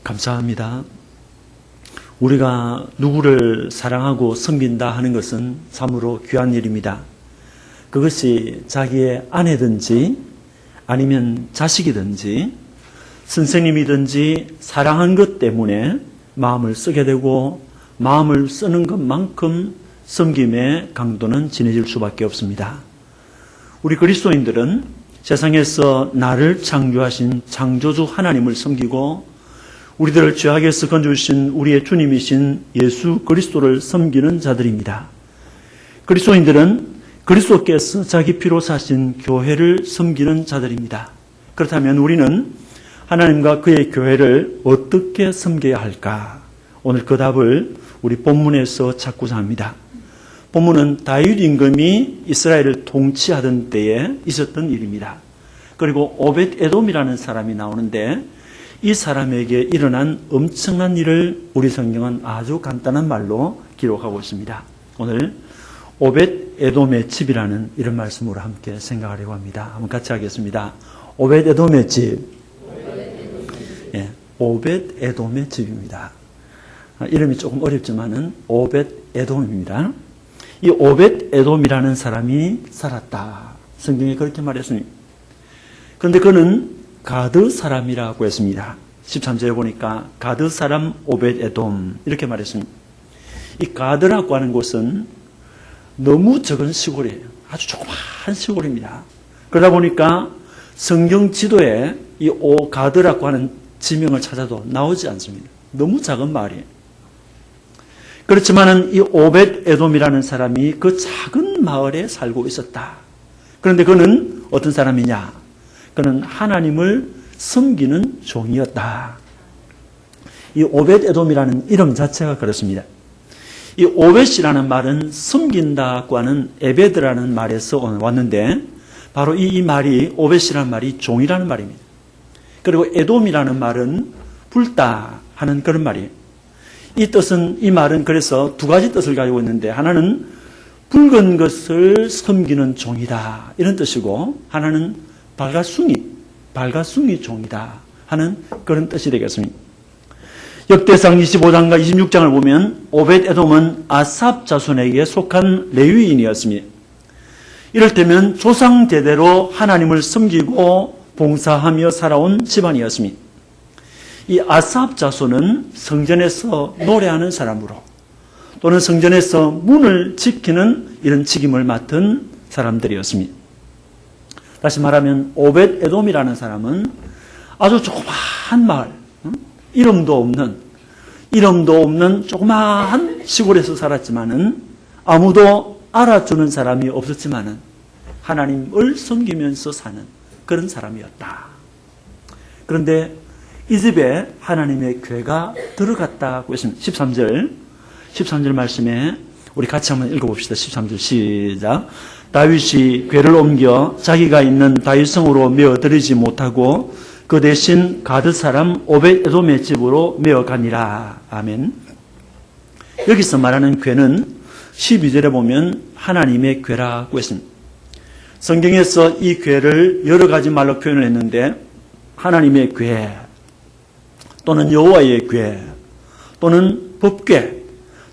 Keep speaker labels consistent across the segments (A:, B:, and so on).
A: 감사합니다. 우리가 누구를 사랑하고 섬긴다 하는 것은 참으로 귀한 일입니다. 그것이 자기의 아내든지 아니면 자식이든지 선생님이든지 사랑한 것 때문에 마음을 쓰게 되고 마음을 쓰는 것만큼 섬김의 강도는 진해질 수밖에 없습니다. 우리 그리스도인들은 세상에서 나를 창조하신 창조주 하나님을 섬기고 우리들을 죄악에서 건져주신 우리의 주님이신 예수 그리스도를 섬기는 자들입니다. 그리스도인들은 그리스도께서 자기 피로 사신 교회를 섬기는 자들입니다. 그렇다면 우리는 하나님과 그의 교회를 어떻게 섬겨야 할까? 오늘 그 답을 우리 본문에서 찾고자 합니다. 본문은 다윗 임금이 이스라엘을 통치하던 때에 있었던 일입니다. 그리고 오벳 에돔이라는 사람이 나오는데 이 사람에게 일어난 엄청난 일을 우리 성경은 아주 간단한 말로 기록하고 있습니다. 오늘 오벳 에돔의 집이라는 이런 말씀으로 함께 생각하려고 합니다. 한번 같이 하겠습니다. 오벳 에돔의 집. 예, 오벳 에돔의 집입니다. 이름이 조금 어렵지만은 오벳 에돔입니다. 이 오벳 에돔이라는 사람이 살았다. 성경에 그렇게 말했습니다. 그런데 그는 가드 사람이라고 했습니다. 13절에 보니까 가드 사람 오벳 에돔 이렇게 말했습니다. 이 가드라고 하는 곳은 너무 적은 시골이에요. 아주 조그마한 시골입니다. 그러다 보니까 성경 지도에 이 가드라고 하는 지명을 찾아도 나오지 않습니다. 너무 작은 마을이에요. 그렇지만은 이 오벳 에돔이라는 사람이 그 작은 마을에 살고 있었다. 그런데 그는 어떤 사람이냐? 그는 하나님을 섬기는 종이었다. 이 오벳 에돔이라는 이름 자체가 그렇습니다. 이 오벳이라는 말은 섬긴다고 하는 에베드라는 말에서 왔는데 바로 이 말이 오벳이라는 말이 종이라는 말입니다. 그리고 에돔이라는 말은 불다 하는 그런 말이에요. 이 뜻은 이 말은 그래서 두 가지 뜻을 가지고 있는데 하나는 붉은 것을 섬기는 종이다 이런 뜻이고 하나는 발가숭이 종이다 하는 그런 뜻이 되겠습니다. 역대상 25장과 26장을 보면 오벳 에돔은 아삽 자손에게 속한 레위인이었습니다. 이를테면 조상 대대로 하나님을 섬기고 봉사하며 살아온 집안이었습니다. 이 아삽 자손은 성전에서 노래하는 사람으로 또는 성전에서 문을 지키는 이런 직임을 맡은 사람들이었습니다. 다시 말하면 오벳 에돔이라는 사람은 아주 조그마한 마을, 이름도 없는 조그마한 시골에서 살았지만은 아무도 알아주는 사람이 없었지만은 하나님을 섬기면서 사는 그런 사람이었다. 그런데 이 집에 하나님의 교회가 들어갔다고 했습니다. 13절 말씀에 우리 같이 한번 읽어봅시다. 13절 시작. 다윗이 궤를 옮겨 자기가 있는 다윗성으로 메어들이지 못하고 그 대신 가드 사람 오벳 에돔의 집으로 메어가니라. 아멘. 여기서 말하는 궤는 12절에 보면 하나님의 궤라고 했습니다. 성경에서 이 궤를 여러 가지 말로 표현을 했는데 하나님의 궤 또는 여호와의 궤 또는 법궤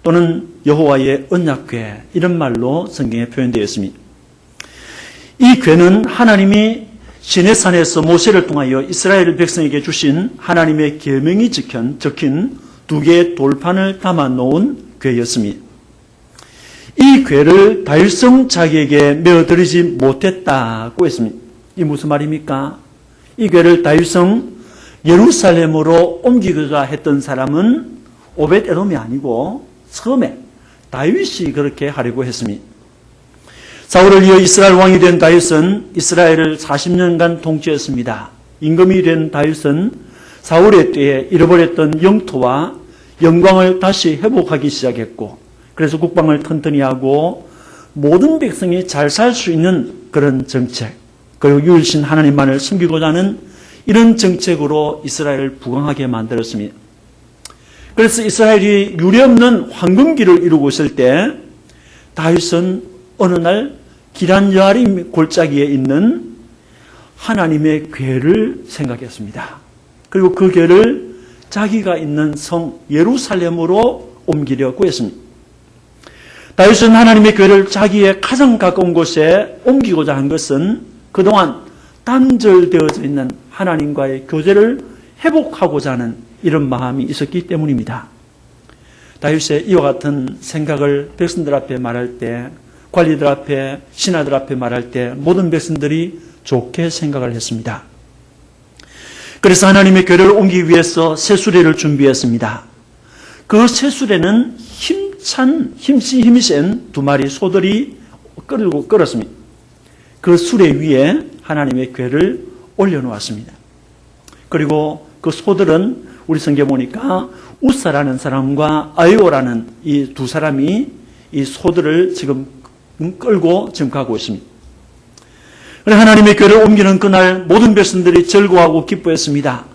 A: 또는 여호와의 언약궤 이런 말로 성경에 표현되어 있습니다. 이 궤는 하나님이 시내산에서 모세를 통하여 이스라엘 백성에게 주신 하나님의 계명이 적힌 두 개의 돌판을 담아 놓은 궤였습니다. 이 궤를 다윗성 자기에게 메어드리지 못했다고 했습니다. 이 무슨 말입니까? 이 궤를 다윗성 예루살렘으로 옮기고자 했던 사람은 오벳 에돔이 아니고 처음에 다윗이 그렇게 하려고 했습니다. 사울을 이어 이스라엘 왕이 된 다윗은 이스라엘을 40년간 통치했습니다. 임금이 된 다윗은 사울의 때에 잃어버렸던 영토와 영광을 다시 회복하기 시작했고 그래서 국방을 튼튼히 하고 모든 백성이 잘 살 수 있는 그런 정책 그리고 유일신 하나님만을 섬기고자 하는 이런 정책으로 이스라엘을 부강하게 만들었습니다. 그래서 이스라엘이 유례없는 황금기를 이루고 있을 때 다윗은 어느 날 기란 여아림 골짜기에 있는 하나님의 궤를 생각했습니다. 그리고 그 궤를 자기가 있는 성 예루살렘으로 옮기려고 했습니다. 다윗은 하나님의 교회를 자기의 가장 가까운 곳에 옮기고자 한 것은 그동안 단절되어져 있는 하나님과의 교제를 회복하고자 하는 이런 마음이 있었기 때문입니다. 다윗의 이와 같은 생각을 백성들 앞에 말할 때, 관리들 앞에, 신하들 앞에 말할 때 모든 백성들이 좋게 생각을 했습니다. 그래서 하나님의 교회를 옮기기 위해서 새 수레를 준비했습니다. 그 새 수레는 힘이 센 두 마리 소들이 끌었습니다. 그 수레 위에 하나님의 교회를 올려놓았습니다. 그리고 그 소들은 우리 성경에 보니까 우사라는 사람과 아이오라는 이 두 사람이 이 소들을 지금 끌고 지금 가고 있습니다. 하나님의 교회를 옮기는 그날 모든 백성들이 즐거워하고 기뻐했습니다.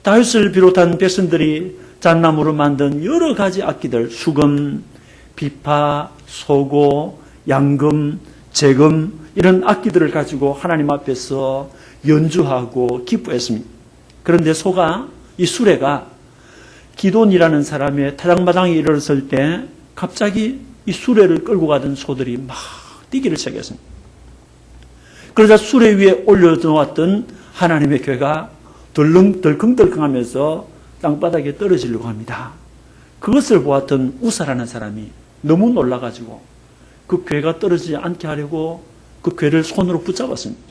A: 다윗을 비롯한 백성들이 잣나무로 만든 여러 가지 악기들, 수금, 비파, 소고, 양금, 재금 이런 악기들을 가지고 하나님 앞에서 연주하고 기뻐했습니다. 그런데 이 수레가 기돈이라는 사람의 타당마당에 이르렀을 때 갑자기 이 수레를 끌고 가던 소들이 막 뛰기를 시작했습니다. 그러자 수레 위에 올려놓았던 하나님의 교회가 덜컹덜컹하면서 땅바닥에 떨어지려고 합니다. 그것을 보았던 우사라는 사람이 너무 놀라가지고 그 괴가 떨어지지 않게 하려고 그 괴를 손으로 붙잡았습니다.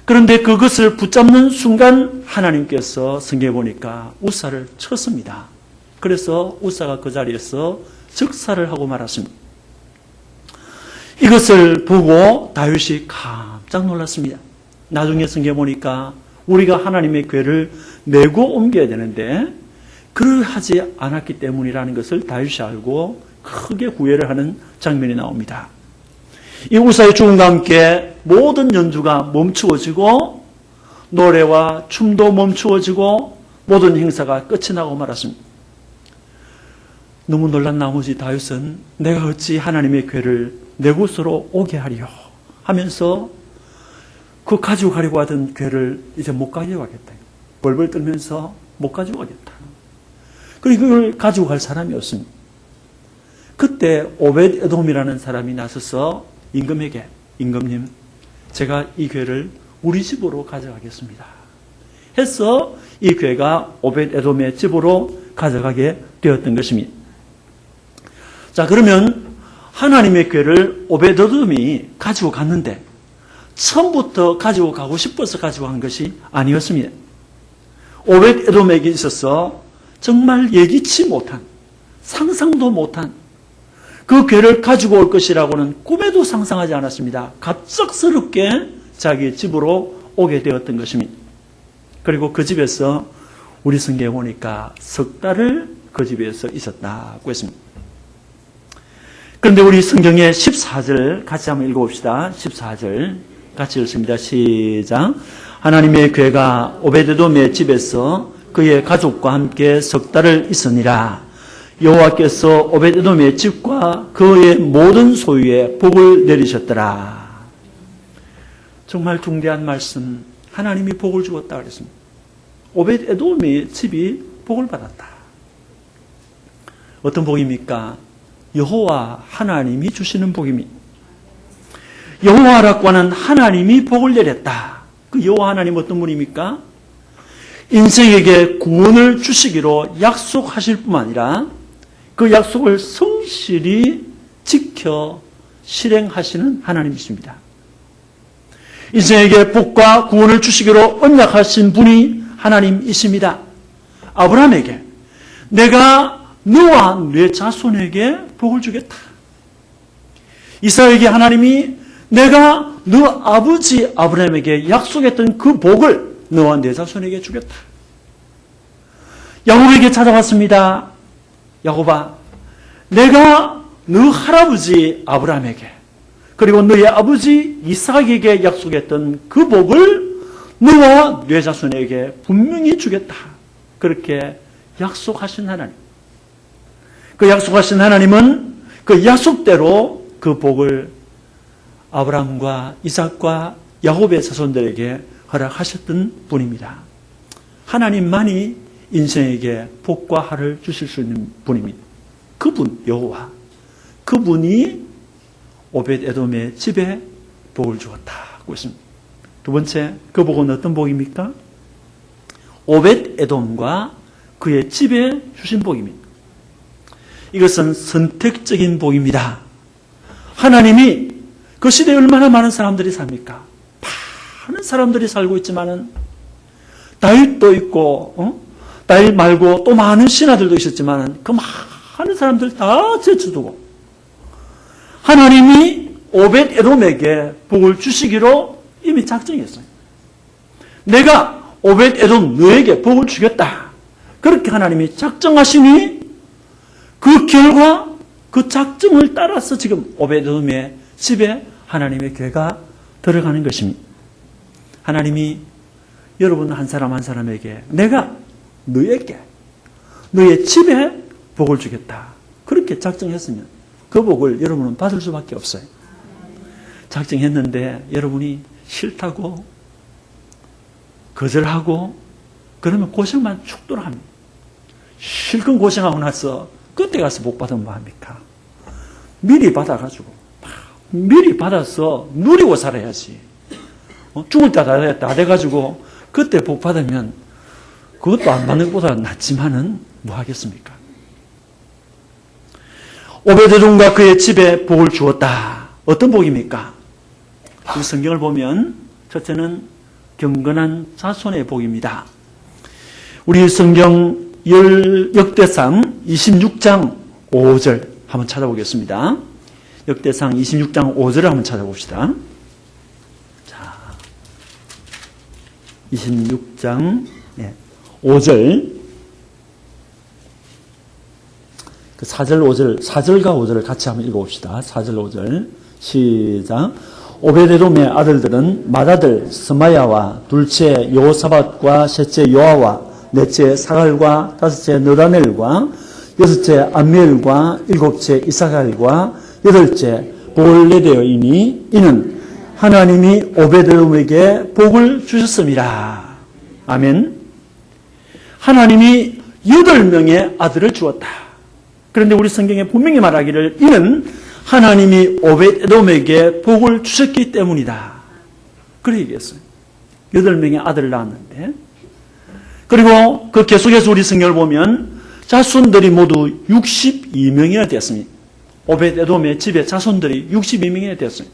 A: 그런데 그것을 붙잡는 순간 하나님께서 성경에 보니까 우사를 쳤습니다. 그래서 우사가 그 자리에서 즉사를 하고 말았습니다. 이것을 보고 다윗이 깜짝 놀랐습니다. 나중에 성경에 보니까 우리가 하나님의 궤를 메고 옮겨야 되는데 그러하지 않았기 때문이라는 것을 다윗이 알고 크게 후회를 하는 장면이 나옵니다. 이 우사의 죽음과 함께 모든 연주가 멈추어지고 노래와 춤도 멈추어지고 모든 행사가 끝이 나고 말았습니다. 너무 놀란 나머지 다윗은 내가 어찌 하나님의 궤를 내 곳으로 오게 하리요 하면서 그 가지고 가려고 하던 궤를 이제 못 가지고 가겠다. 벌벌 떨면서 못 가지고 가겠다. 그리고 그걸 가지고 갈 사람이 없습니다. 그때 오벳 에돔이라는 사람이 나서서 임금에게, 임금님, 제가 이 궤를 우리 집으로 가져가겠습니다. 해서 이 궤가 오벳 에돔의 집으로 가져가게 되었던 것입니다. 자, 그러면 하나님의 궤를 오벳 에돔이 가지고 갔는데 처음부터 가지고 가고 싶어서 가지고 간 것이 아니었습니다. 오벳 에돔에게 있어서 정말 예기치 못한, 상상도 못한 그 궤를 가지고 올 것이라고는 꿈에도 상상하지 않았습니다. 갑작스럽게 자기 집으로 오게 되었던 것입니다. 그리고 그 집에서 우리 성경에 보니까 석 달을 그 집에서 있었다고 했습니다. 그런데 우리 성경의 14절 같이 한번 읽어봅시다. 14절 같이 읽습니다. 시작. 하나님의 궤가 오벳에돔의 집에서 그의 가족과 함께 석 달을 있으니라. 여호와께서 오벳에돔의 집과 그의 모든 소유에 복을 내리셨더라. 정말 중대한 말씀. 하나님이 복을 주었다 그랬습니다. 오벳에돔의 집이 복을 받았다. 어떤 복입니까? 여호와 하나님이 주시는 복입니다. 여호와라고 하는 하나님이 복을 내렸다. 그 여호와 하나님 어떤 분입니까? 인생에게 구원을 주시기로 약속하실 뿐만 아니라 그 약속을 성실히 지켜 실행하시는 하나님이십니다. 인생에게 복과 구원을 주시기로 언약하신 분이 하나님이십니다. 아브라함에게 내가 너와 네 자손에게 복을 주겠다. 이삭에게 하나님이 내가 너 아버지 아브라함에게 약속했던 그 복을 너와 네 자손에게 주겠다. 야곱에게 찾아왔습니다. 야곱아, 내가 너 할아버지 아브라함에게 그리고 너의 아버지 이삭에게 약속했던 그 복을 너와 네 자손에게 분명히 주겠다. 그렇게 약속하신 하나님. 그 약속하신 하나님은 그 약속대로 그 복을 아브라함과 이삭과 야곱의 자손들에게 허락하셨던 분입니다. 하나님만이 인생에게 복과 har을 주실 수 있는 분입니다. 그분 여호와, 그분이 오벳 에돔의 집에 복을 주었다고 했습니다. 두 번째, 그 복은 어떤 복입니까? 오벳 에돔과 그의 집에 주신 복입니다. 이것은 선택적인 복입니다. 하나님이 그 시대에 얼마나 많은 사람들이 삽니까? 많은 사람들이 살고 있지만은 다윗도 있고 다윗 말고 또 많은 신하들도 있었지만은 그 많은 사람들 다 제쳐두고 하나님이 오벳 에돔에게 복을 주시기로 이미 작정했어요. 내가 오벳 에돔 너에게 복을 주겠다. 그렇게 하나님이 작정하시니 그 결과 그 작정을 따라서 지금 오벳 에돔의 집에 하나님의 괴가 들어가는 것입니다. 하나님이 여러분 한 사람 한 사람에게 내가 너에게 너의 집에 복을 주겠다. 그렇게 작정했으면 그 복을 여러분은 받을 수밖에 없어요. 작정했는데 여러분이 싫다고 거절하고 그러면 고생만 축도록 합니다. 실컷 고생하고 나서 그때 가서 복 받으면 뭐합니까? 미리 받아가지고 미리 받아서 누리고 살아야지. 죽을 때 다 돼가지고 그때 복 받으면 그것도 안 받는 것보다 낫지만은 뭐 하겠습니까? 오베데돔과 그의 집에 복을 주었다. 어떤 복입니까? 우리 성경을 보면 첫째는 경건한 자손의 복입니다. 우리 성경 역대상 26장 5절 한번 찾아보겠습니다. 역대상 26장 5절을 한번 찾아봅시다. 자, 26장 5절, 그 4절, 5절, 4절과 5절을 같이 한번 읽어봅시다. 4절, 5절. 시작. 오베데돔의 아들들은 맏아들 스마야와 둘째 여호사밧과 셋째 요아와 넷째 사갈과 다섯째 느다넬과 여섯째 암미엘과 일곱째 이사갈과 여덟째 볼레데어이니 이는 하나님이 오베데돔에게 복을 주셨습니다. 아멘. 하나님이 8명의 아들을 주었다. 그런데 우리 성경에 분명히 말하기를 이는 하나님이 오벳에돔에게 복을 주셨기 때문이다. 그렇게 얘기했어요. 8명의 아들을 낳았는데 그리고 그 계속해서 우리 성경을 보면 자손들이 모두 62명이나 되었습니다. 오벳에돔의 집에 자손들이 62명이나 되었어요.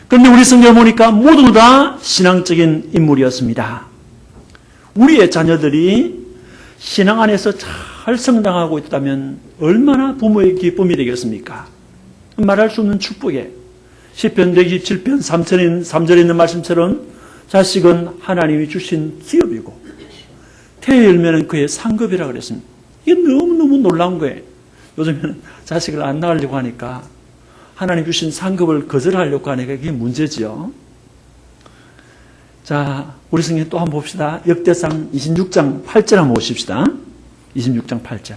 A: 그런데 우리 성경을 보니까 모두 다 신앙적인 인물이었습니다. 우리의 자녀들이 신앙 안에서 잘 성장하고 있다면 얼마나 부모의 기쁨이 되겠습니까? 말할 수 없는 축복에 시편 127편 3절에 있는 말씀처럼 자식은 하나님이 주신 기업이고 태의 열매는 그의 상급이라고 그랬습니다. 이게 너무너무 놀라운 거예요. 요즘에는 자식을 안 낳으려고 하니까 하나님 주신 상급을 거절하려고 하니까 그게 문제지요. 자, 우리 성경 또 한번 봅시다. 역대상 26장 8절 한번 보십시다. 26장 8절.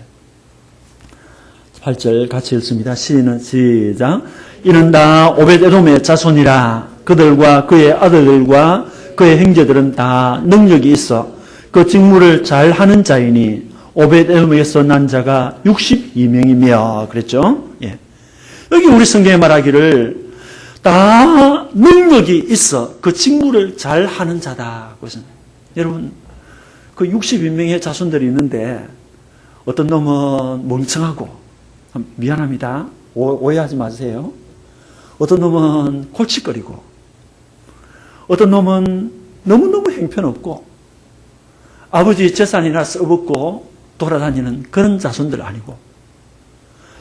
A: 8절 같이 읽습니다. 시작. 이는 다 오벳에돔의 자손이라. 그들과 그의 아들들과 그의 형제들은 다 능력이 있어 그 직무를 잘 하는 자이니 오벳에돔에서 난 자가 62명이며 그랬죠. 예. 여기 우리 성경에 말하기를 다 능력이 있어 그 직무를 잘 하는 자다. 여러분 그 62명의 자손들이 있는데 어떤 놈은 멍청하고 미안합니다. 오해하지 마세요. 어떤 놈은 골칫거리고 어떤 놈은 너무너무 형편없고 아버지 재산이나 써먹고 돌아다니는 그런 자손들 아니고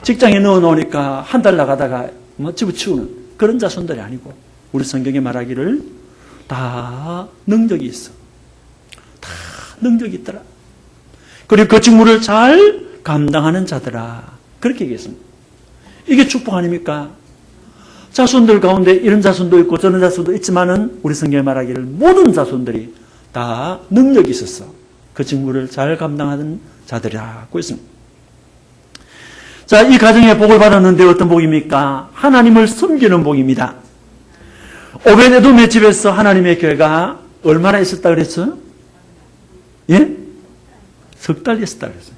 A: 직장에 넣어놓으니까 한 달 나가다가 집어치우는 그런 자손들이 아니고 우리 성경에 말하기를 다 능력이 있어. 다 능력이 있더라. 그리고 그 직무를 잘 감당하는 자들아. 그렇게 얘기했습니다. 이게 축복 아닙니까? 자손들 가운데 이런 자손도 있고 저런 자손도 있지만은 우리 성경에 말하기를 모든 자손들이 다 능력이 있었어. 그 직무를 잘 감당하는 자들이라고 했습니다. 자, 이 가정에 복을 받았는데 어떤 복입니까? 하나님을 섬기는 복입니다. 오벳에돔의 집에서 하나님의 교회가 얼마나 있었다 그랬어요? 예? 석 달 있었다 그랬어요.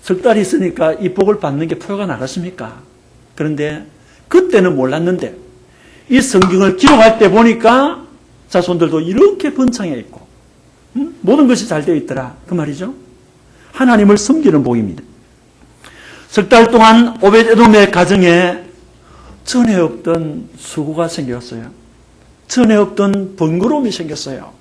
A: 석 달 있으니까 이 복을 받는 게 표가 나갔습니까? 그런데 그때는 몰랐는데 이 성경을 기록할 때 보니까 자손들도 이렇게 번창해 있고 모든 것이 잘 되어 있더라 그 말이죠. 하나님을 섬기는 복입니다. 석 달 동안 오벳에돔의 가정에 전에 없던 수고가 생겼어요. 전에 없던 번거로움이 생겼어요.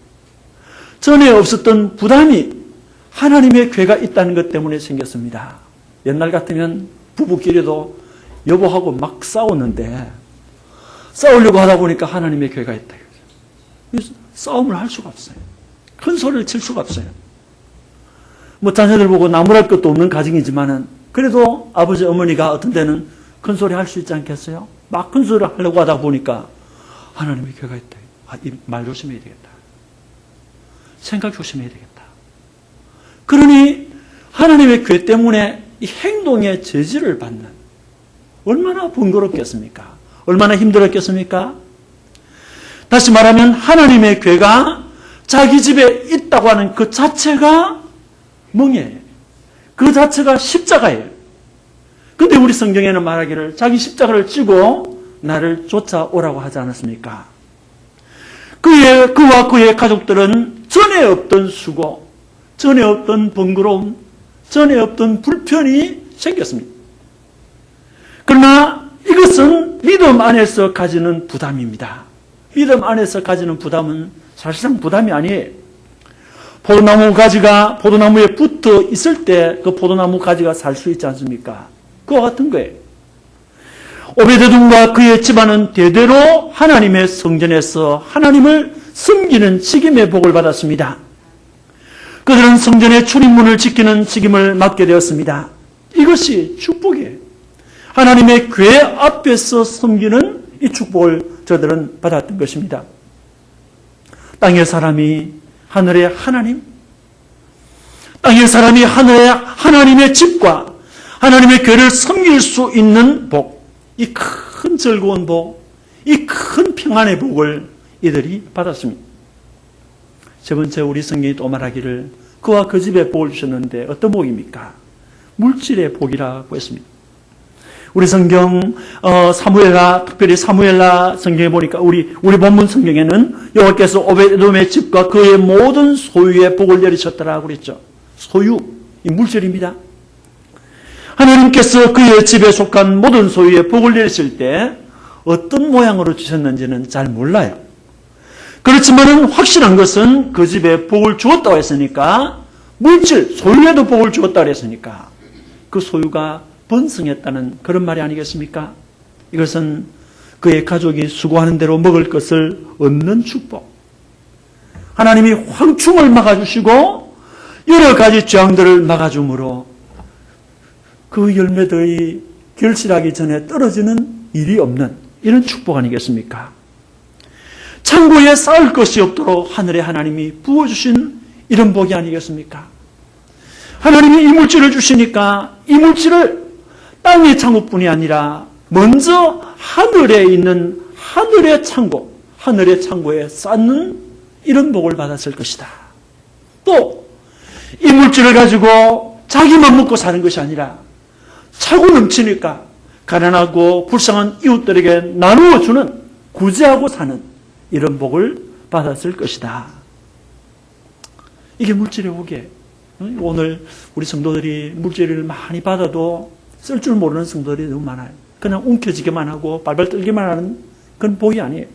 A: 전에 없었던 부담이 하나님의 괴가 있다는 것 때문에 생겼습니다. 옛날 같으면 부부끼리도 여보하고 막 싸웠는데 싸우려고 하다 보니까 하나님의 괴가 있다. 그래서 싸움을 할 수가 없어요. 큰 소리를 칠 수가 없어요. 뭐 자녀들 보고 나무랄 것도 없는 가정이지만은 그래도 아버지 어머니가 어떤 때는 큰 소리 할 수 있지 않겠어요? 막 큰 소리를 하려고 하다 보니까 하나님의 괴가 있다. 이 말 조심해야 되겠다. 생각 조심해야 되겠다. 그러니 하나님의 괴 때문에 이 행동의 저지를 받는 얼마나 번거롭겠습니까? 얼마나 힘들었겠습니까? 다시 말하면 하나님의 괴가 자기 집에 있다고 하는 그 자체가 멍해예요. 그 자체가 십자가예요. 근데 우리 성경에는 말하기를 자기 십자가를 찌고 나를 쫓아오라고 하지 않았습니까? 그와 그의 가족들은 전에 없던 수고, 전에 없던 번거로움, 전에 없던 불편이 생겼습니다. 그러나 이것은 믿음 안에서 가지는 부담입니다. 믿음 안에서 가지는 부담은 사실상 부담이 아니에요. 포도나무 가지가 포도나무에 붙어 있을 때 그 포도나무 가지가 살 수 있지 않습니까? 그와 같은 거예요. 오베데돔과 그의 집안은 대대로 하나님의 성전에서 하나님을 섬기는 직임의 복을 받았습니다. 그들은 성전의 출입문을 지키는 직임을 맡게 되었습니다. 이것이 축복이에요. 하나님의 궤 앞에서 섬기는 이 축복을 저들은 받았던 것입니다. 땅의 사람이 하늘의 하나님, 땅의 사람이 하늘의 하나님의 집과 하나님의 궤를 섬길 수 있는 복, 이 큰 즐거운 복, 이 큰 평안의 복을 이들이 받았습니다. 세 번째 우리 성경이 또 말하기를 그와 그 집에 복을 주셨는데 어떤 복입니까? 물질의 복이라고 했습니다. 우리 성경 사무엘하, 특별히 사무엘하 성경에 보니까 우리 본문 성경에는 여호와께서 오벳에돔의 집과 그의 모든 소유의 복을 내리셨더라고 그랬죠. 소유, 이 물질입니다. 하나님께서 그의 집에 속한 모든 소유의 복을 내리실 때 어떤 모양으로 주셨는지는 잘 몰라요. 그렇지만 확실한 것은 그 집에 복을 주었다고 했으니까 물질, 소유에도 복을 주었다고 했으니까 그 소유가 번성했다는 그런 말이 아니겠습니까? 이것은 그의 가족이 수고하는 대로 먹을 것을 얻는 축복. 하나님이 황충을 막아주시고 여러 가지 재앙들을 막아줌으로 그 열매들이 결실하기 전에 떨어지는 일이 없는 이런 축복 아니겠습니까? 창고에 쌓을 것이 없도록 하늘의 하나님이 부어주신 이런 복이 아니겠습니까? 하나님이 이 물질을 주시니까 이 물질을 땅의 창고뿐이 아니라 먼저 하늘에 있는 하늘의 창고에 쌓는 이런 복을 받았을 것이다. 또 이 물질을 가지고 자기만 먹고 사는 것이 아니라 차고 넘치니까 가난하고 불쌍한 이웃들에게 나누어 주는, 구제하고 사는 이런 복을 받았을 것이다. 이게 물질의 복이에요. 오늘 우리 성도들이 물질을 많이 받아도 쓸 줄 모르는 성도들이 너무 많아요. 그냥 움켜쥐기만 하고 발발 떨기만 하는 그건 복이 아니에요.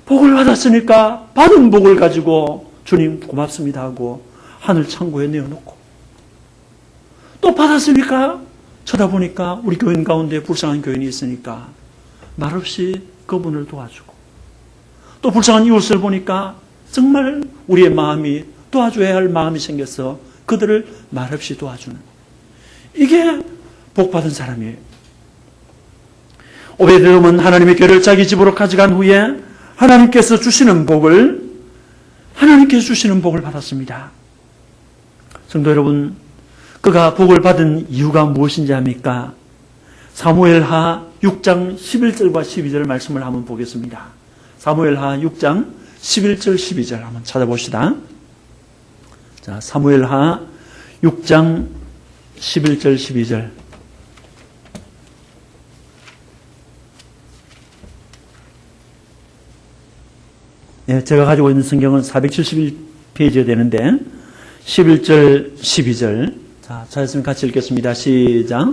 A: 복을 받았으니까 받은 복을 가지고 주님 고맙습니다 하고 하늘 창고에 내어놓고, 또 받았으니까 쳐다보니까 우리 교인 가운데 불쌍한 교인이 있으니까 말없이 그분을 도와주고, 또 불쌍한 이웃을 보니까 정말 우리의 마음이 도와줘야 할 마음이 생겨서 그들을 말없이 도와주는, 이게 복받은 사람이에요. 오베데돔은 하나님의 궤를 자기 집으로 가져간 후에 하나님께서 주시는 복을 받았습니다. 성도 여러분, 그가 복을 받은 이유가 무엇인지 압니까? 사무엘하 6장 11절과 12절 말씀을 한번 보겠습니다. 사무엘하 6장 11절 12절 한번 찾아봅시다. 자, 사무엘하 6장 11절 12절. 예, 제가 가지고 있는 성경은 471페이지가 되는데 11절 12절. 자, 찾았으면 같이 읽겠습니다. 시작.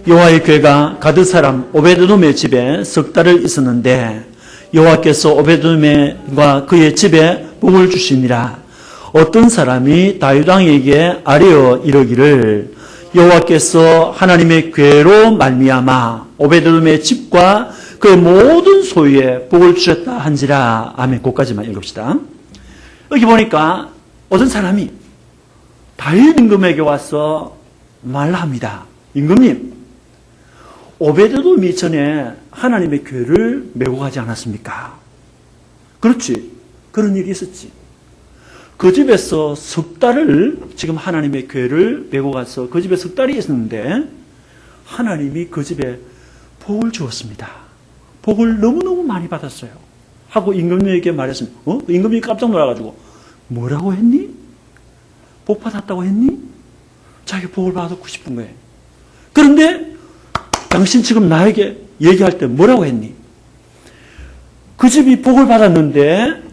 A: 여호와의 궤가 가드 사람 오베드돔의 집에 석 달을 있었는데 여호와께서 오베드돔과 그의 집에 복을 주시니라. 어떤 사람이 다윗 왕에게 아뢰어 이르기를 여호와께서 하나님의 궤로 말미암아 오베드돔의 집과 그의 모든 소유에 복을 주셨다 한지라. 아멘. 그까지만 읽읍시다. 여기 보니까 어떤 사람이 다윗 임금에게 와서 말합니다. 임금님, 오베드돔이 전에 하나님의 궤를 메고 가지 않았습니까? 그렇지. 그런 일이 있었지. 그 집에서 석 달을 지금 하나님의 궤를 메고 가서 그 집에 석 달이 있었는데 하나님이 그 집에 복을 주었습니다. 복을 너무너무 많이 받았어요. 하고 임금님에게 말했습니다. 임금님이 깜짝 놀라가지고 뭐라고 했니? 복 받았다고 했니? 자기 복을 받고 싶은 거예요. 그런데 당신 지금 나에게 얘기할 때 뭐라고 했니? 그 집이 복을 받았는데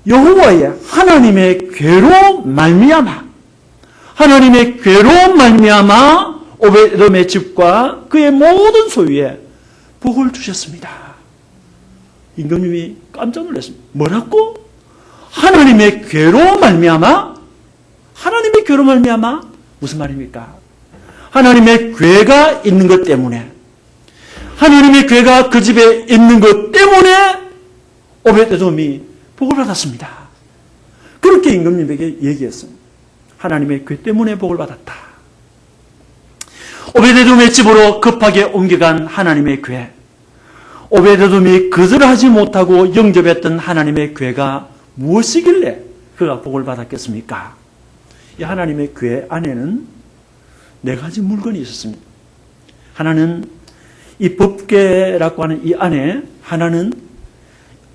A: 여호와의 하나님의 궤로 말미암아 하나님의 궤로 말미암아 오베돔의 집과 그의 모든 소유에 복을 주셨습니다. 임금님이 깜짝 놀랐습니다. 뭐라고? 하나님의 궤로 말미암아? 하나님의 궤로 말미암아? 무슨 말입니까? 하나님의 궤가 있는 것 때문에, 하나님의 궤가 그 집에 있는 것 때문에 오베드돔이 복을 받았습니다. 그렇게 임금님에게 얘기했습니다. 하나님의 궤 때문에 복을 받았다. 오베드돔의 집으로 급하게 옮겨간 하나님의 궤. 오베드돔이 거절하지 못하고 영접했던 하나님의 궤가 무엇이길래 그가 복을 받았겠습니까? 이 하나님의 궤 안에는 네 가지 물건이 있었습니다. 하나는 이 법궤라고 하는 이 안에, 하나는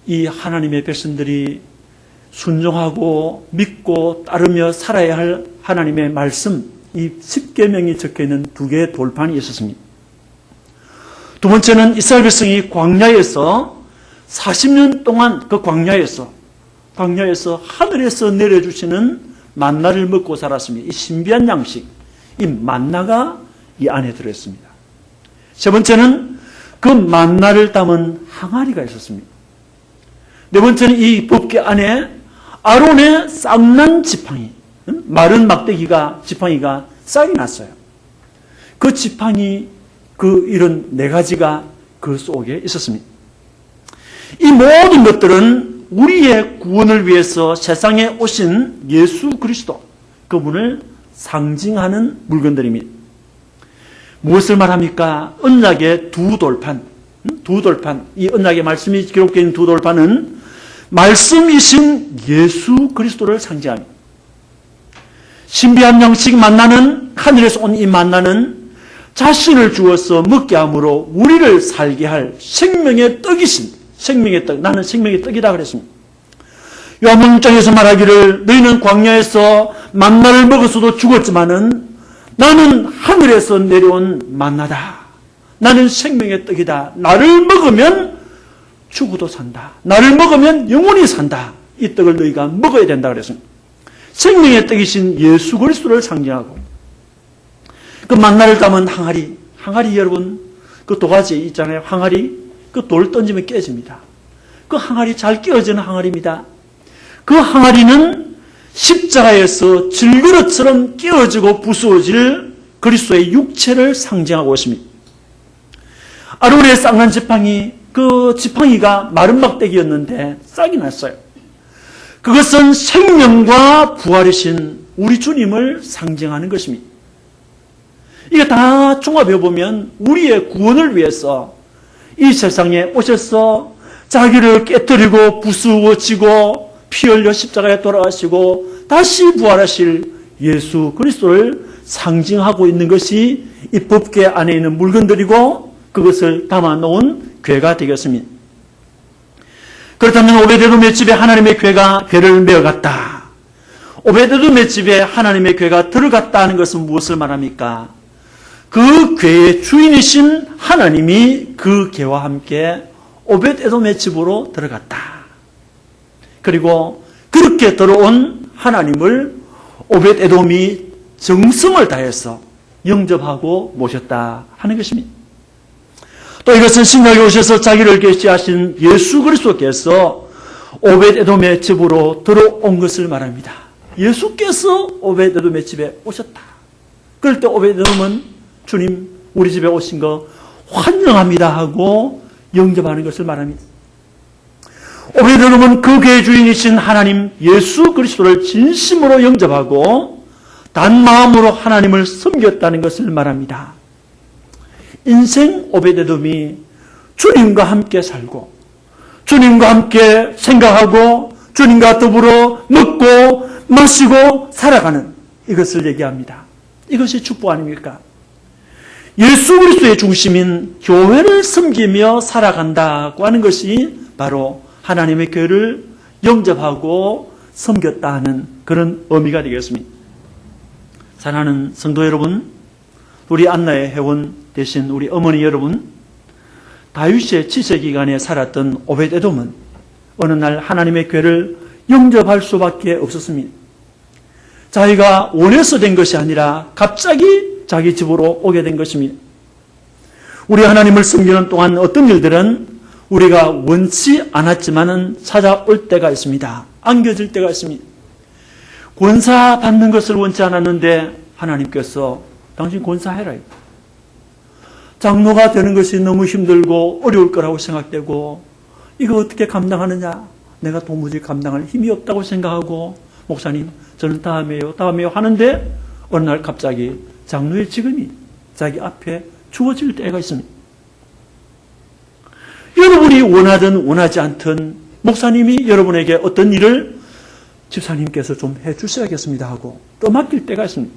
A: 이 하나님의 백성들이 순종하고 믿고 따르며 살아야 할 하나님의 말씀, 이 10계명이 적혀있는 두 개의 돌판이 있었습니다. 두 번째는 이스라엘 백성이 광야에서 40년 동안 그 광야에서 하늘에서 내려주시는 만나를 먹고 살았습니다. 이 신비한 양식, 이 만나가 이 안에 들어있습니다. 세 번째는 그 만나를 담은 항아리가 있었습니다. 네 번째는 이 법궤 안에 아론의 쌍난 지팡이, 마른 막대기가, 지팡이가 싹이 났어요. 그 지팡이, 이런 네 가지가 그 속에 있었습니다. 이 모든 것들은 우리의 구원을 위해서 세상에 오신 예수 그리스도, 그분을 상징하는 물건들입니다. 무엇을 말합니까? 언약의 두 돌판, 이 언약의 말씀이 기록되어 있는 두 돌판은 말씀이신 예수 그리스도를 상징합니다. 신비한 양식 만나는, 하늘에서 온 이 만나는 자신을 주어서 먹게 함으로 우리를 살게 할 생명의 떡이신, 생명의 떡, 나는 생명의 떡이다 그랬습니다. 요한복음 6장에서 말하기를 너희는 광야에서 만나를 먹었어도 죽었지만은 나는 하늘에서 내려온 만나다. 나는 생명의 떡이다. 나를 먹으면 죽어도 산다. 나를 먹으면 영원히 산다. 이 떡을 너희가 먹어야 된다 그랬습니다. 생명의 떡이신 예수 그리스도를 상징하고 그 만나를 담은 항아리 여러분, 그 도가지 있잖아요. 항아리, 그 돌 던지면 깨집니다. 그 항아리 잘 깨어지는 항아리입니다. 그 항아리는 십자가에서 질그릇처럼 깨어지고 부수어질 그리스도의 육체를 상징하고 있습니다. 아론의 쌍난 지팡이, 그 지팡이가 마른 막대기였는데 싹이 났어요. 그것은 생명과 부활이신 우리 주님을 상징하는 것입니다. 이게 다 종합해 보면 우리의 구원을 위해서 이 세상에 오셔서 자기를 깨뜨리고 부수어지고 피 흘려 십자가에 돌아가시고 다시 부활하실 예수 그리스도를 상징하고 있는 것이 이 법궤 안에 있는 물건들이고 그것을 담아놓은 궤가 되겠습니다. 그렇다면 오베데돔의 집에 하나님의 궤를 메어갔다. 오베데돔의 집에 하나님의 교회가 들어갔다는 것은 무엇을 말합니까? 그 교회의 주인이신 하나님이 그 교회와 함께 오벳에돔의 집으로 들어갔다. 그리고 그렇게 들어온 하나님을 오벳에돔이 정성을 다해서 영접하고 모셨다 하는 것입니다. 또 이것은 신약에 오셔서 자기를 계시하신 예수 그리스도께서 오벳에돔의 집으로 들어온 것을 말합니다. 예수께서 오벳에돔의 집에 오셨다. 그럴 때 오벳에돔은 주님 우리 집에 오신 거 환영합니다 하고 영접하는 것을 말합니다. 오베데돔은 그 교회 주인이신 하나님 예수 그리스도를 진심으로 영접하고 단마음으로 하나님을 섬겼다는 것을 말합니다. 인생 오베데돔이 주님과 함께 살고 주님과 함께 생각하고 주님과 더불어 먹고 마시고 살아가는 이것을 얘기합니다. 이것이 축복 아닙니까? 예수 그리스도의 중심인 교회를 섬기며 살아간다고 하는 것이 바로 하나님의 교회를 영접하고 섬겼다 하는 그런 의미가 되겠습니다. 사랑하는 성도 여러분, 우리 안나의 회원 되신 우리 어머니 여러분, 다윗의 치세기간에 살았던 오벳에돔은 어느 날 하나님의 교회를 영접할 수밖에 없었습니다. 자기가 원해서 된 것이 아니라 갑자기 자기 집으로 오게 된 것입니다. 우리 하나님을 섬기는 동안 어떤 일들은 우리가 원치 않았지만은 찾아올 때가 있습니다. 안겨질 때가 있습니다. 권사 받는 것을 원치 않았는데 하나님께서 당신 권사해라. 장로가 되는 것이 너무 힘들고 어려울 거라고 생각되고 이거 어떻게 감당하느냐? 내가 도무지 감당할 힘이 없다고 생각하고 목사님 저는 다음에요 하는데 어느 날 갑자기 장로의 직분이 자기 앞에 주어질 때가 있습니다. 여러분이 원하든 원하지 않든 목사님이 여러분에게 어떤 일을 집사님께서 좀 해주셔야겠습니다 하고 또 맡길 때가 있습니다.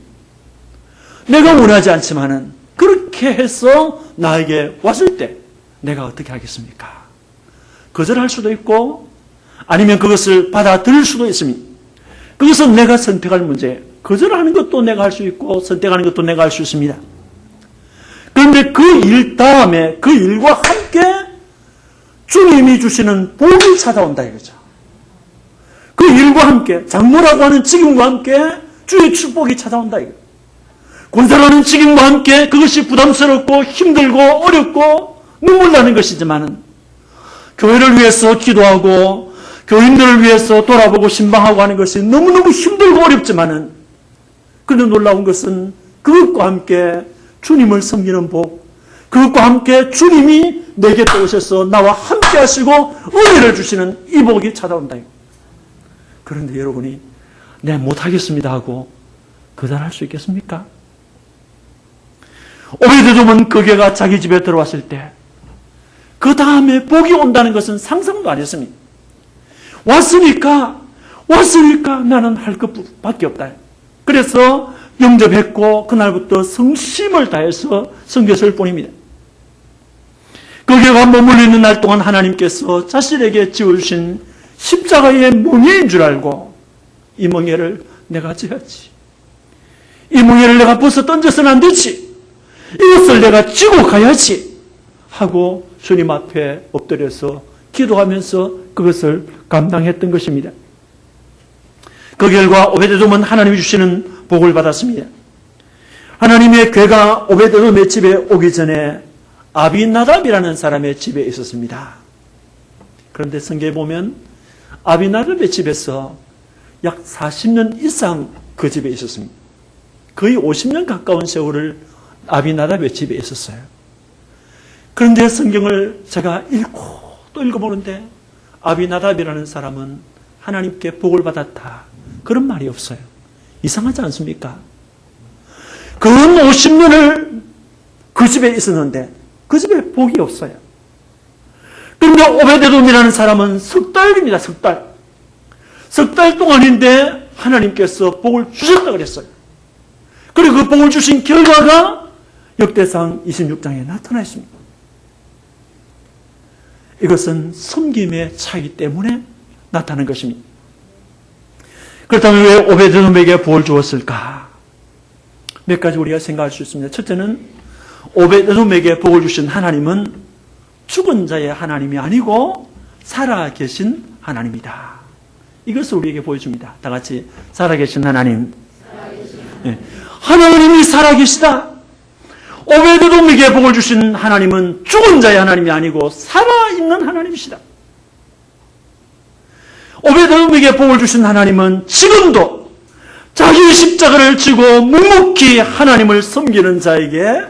A: 내가 원하지 않지만은 그렇게 해서 나에게 왔을 때 내가 어떻게 하겠습니까? 거절할 수도 있고 아니면 그것을 받아들일 수도 있습니다. 그것은 내가 선택할 문제. 거절하는 것도 내가 할 수 있고 선택하는 것도 내가 할 수 있습니다. 그런데 그 일 다음에 그 일과 함께 주님이 주시는 복이 찾아온다 이거죠. 그 일과 함께 장로라고 하는 직임과 함께 주의 축복이 찾아온다 이거. 권사라는 직임과 함께 그것이 부담스럽고 힘들고 어렵고 눈물 나는 것이지만은 교회를 위해서 기도하고 교인들을 위해서 돌아보고 신방하고 하는 것이 너무너무 힘들고 어렵지만은 그런데 놀라운 것은 그것과 함께 주님을 섬기는 복, 그것과 함께 주님이 내 곁에 오셔서 나와 함께 하시고 은혜를 주시는 이 복이 찾아온다. 그런데 여러분이 네 못하겠습니다 하고 거절할 수 있겠습니까? 오베데돔은 그 교회가 자기 집에 들어왔을 때 그 다음에 복이 온다는 것은 상상도 안 했습니다. 왔으니까 나는 할 것밖에 없다. 그래서 영접했고 그날부터 성심을 다해서 섬겼을 뿐입니다. 그 교회가 머물러 있는 날 동안 하나님께서 자신에게 지어주신 십자가의 멍에인 줄 알고 이 멍에를 내가 져야지. 이 멍에를 내가 벗어 던져서는 안 되지. 이것을 내가 지고 가야지 하고 주님 앞에 엎드려서 기도하면서 그것을 감당했던 것입니다. 그 결과 오베데돔은 하나님이 주시는 복을 받았습니다. 하나님의 괴가 오베데돔의 집에 오기 전에 아비나답이라는 사람의 집에 있었습니다. 그런데 성경에 보면 아비나답의 집에서 약 40년 이상 그 집에 있었습니다. 거의 50년 가까운 세월을 아비나답의 집에 있었어요. 그런데 성경을 제가 읽고 또 읽어보는데 아비나답이라는 사람은 하나님께 복을 받았다. 그런 말이 없어요. 이상하지 않습니까? 그 50년을 그 집에 있었는데 그 집에 복이 없어요. 그런데 오베데돔이라는 사람은 석 달입니다. 석 달. 석 달 동안인데 하나님께서 복을 주셨다고 그랬어요. 그리고 그 복을 주신 결과가 역대상 26장에 나타나 있습니다. 이것은 섬김의 차이 때문에 나타난 것입니다. 그렇다면 왜 오베드돔에게 복을 주었을까? 몇 가지 우리가 생각할 수 있습니다. 첫째는 오베드돔에게 복을 주신 하나님은 죽은 자의 하나님이 아니고 살아계신 하나님이다. 이것을 우리에게 보여줍니다. 다 같이 살아계신 하나님. 네. 하나님이 살아계시다. 오베드돔에게 복을 주신 하나님은 죽은 자의 하나님이 아니고 살아있는 하나님이시다. 오베드돔에게 복을 주신 하나님은 지금도 자기의 십자가를 지고 묵묵히 하나님을 섬기는 자에게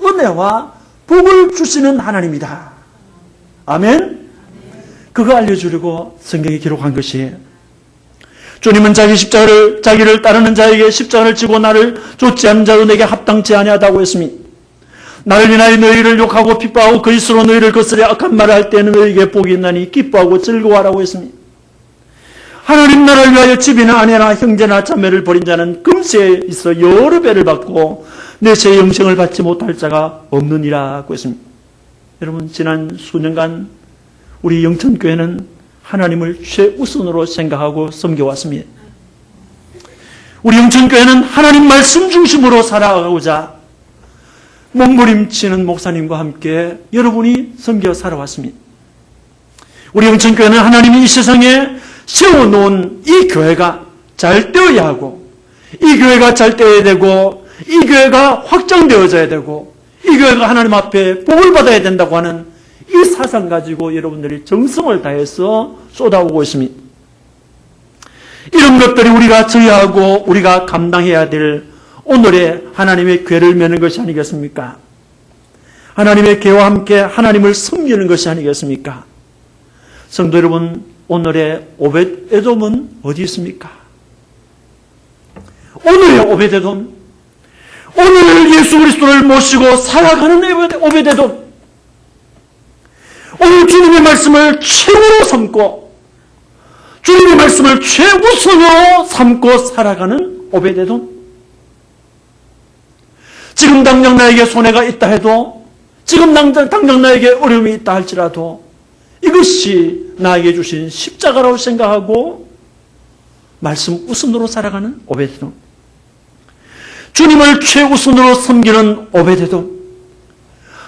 A: 은혜와 복을 주시는 하나님이다. 아멘? 그거 알려주려고 성경에 기록한 것이, 주님은 자기를 따르는 자에게 십자가를 지고 나를 좇지 않는 자로 내게 합당치 아니하다고 했으니, 나를 인하여 너희를 욕하고 핍박하고 거짓으로 너희를 거스려 악한 말을 할 때는 너희에게 복이 있나니 기뻐하고 즐거워하라고 했으니, 하나님 나라를 위하여 집이나 아내나 형제나 자매를 버린 자는 금세에 있어 여러 배를 받고 내세 영생을 받지 못할 자가 없느니라고 했습니다. 여러분, 지난 수년간 우리 영천교회는 하나님을 최우선으로 생각하고 섬겨왔습니다. 우리 영천교회는 하나님 말씀 중심으로 살아가고자 몸부림치는 목사님과 함께 여러분이 섬겨 살아왔습니다. 우리 영천교회는 하나님이 이 세상에 세워놓은 이 교회가 잘 되어야 하고, 이 교회가 잘 되어야 되고, 이 교회가 확장되어져야 되고, 이 교회가 하나님 앞에 복을 받아야 된다고 하는 이 사상 가지고 여러분들이 정성을 다해서 쏟아오고 있습니다. 이런 것들이 우리가 저해하고 우리가 감당해야 될 오늘의 하나님의 궤를 메는 것이 아니겠습니까? 하나님의 궤와 함께 하나님을 섬기는 것이 아니겠습니까? 성도 여러분, 오늘의 오벳에돔은 어디 있습니까? 오늘의 오벳에돔, 오늘 예수 그리스도를 모시고 살아가는 오벳에돔, 오늘 주님의 말씀을 최고로 삼고 주님의 말씀을 최우선으로 삼고 살아가는 오벳에돔. 지금 당장 나에게 손해가 있다 해도, 지금 당장 나에게 어려움이 있다 할지라도 이것이 나에게 주신 십자가라고 생각하고 말씀 우선으로 살아가는 오벳에돔. 주님을 최우선으로 섬기는 오벳에돔.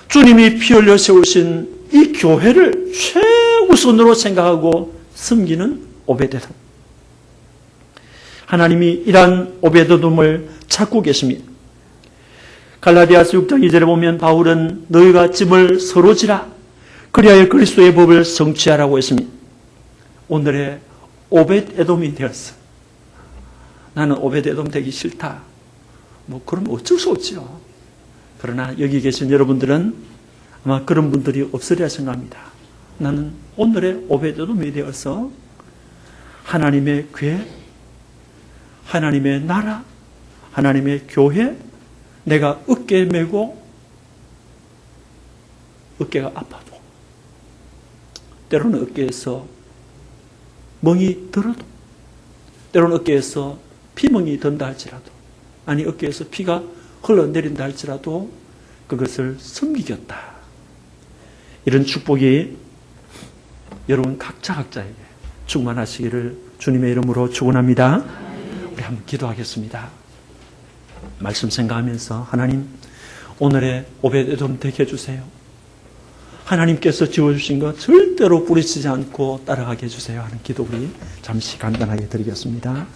A: 주님이 피 흘려 세우신 이 교회를 최우선으로 생각하고 섬기는 오벳에돔. 하나님이 이러한 오벳에돔을 찾고 계십니다. 갈라디아서 6장 2절에 보면 바울은 너희가 짐을 서로 지라 그리하여 그리스도의 법을 성취하라고 했습니다. 오늘의 오벳에돔이 되었어. 나는 오벳에돔 되기 싫다. 그럼 어쩔 수 없지요. 그러나 여기 계신 여러분들은 아마 그런 분들이 없으리라 생각합니다. 나는 오늘의 오벳에돔이 되어서 하나님의 궤, 하나님의 나라, 하나님의 교회, 내가 어깨에 메고 어깨가 아파도, 때로는 어깨에서 멍이 들어도, 때로는 어깨에서 피멍이 든다 할지라도, 아니 어깨에서 피가 흘러내린다 할지라도 그것을 섬기겠다. 이런 축복이 여러분 각자에게 충만하시기를 주님의 이름으로 축원합니다. 우리 한번 기도하겠습니다. 말씀 생각하면서 하나님, 오늘의 오벳에돔 되게 해주세요. 하나님께서 지어주신 것 절대로 뿌리치지 않고 따라가게 해주세요 하는 기도 우리 잠시 간단하게 드리겠습니다.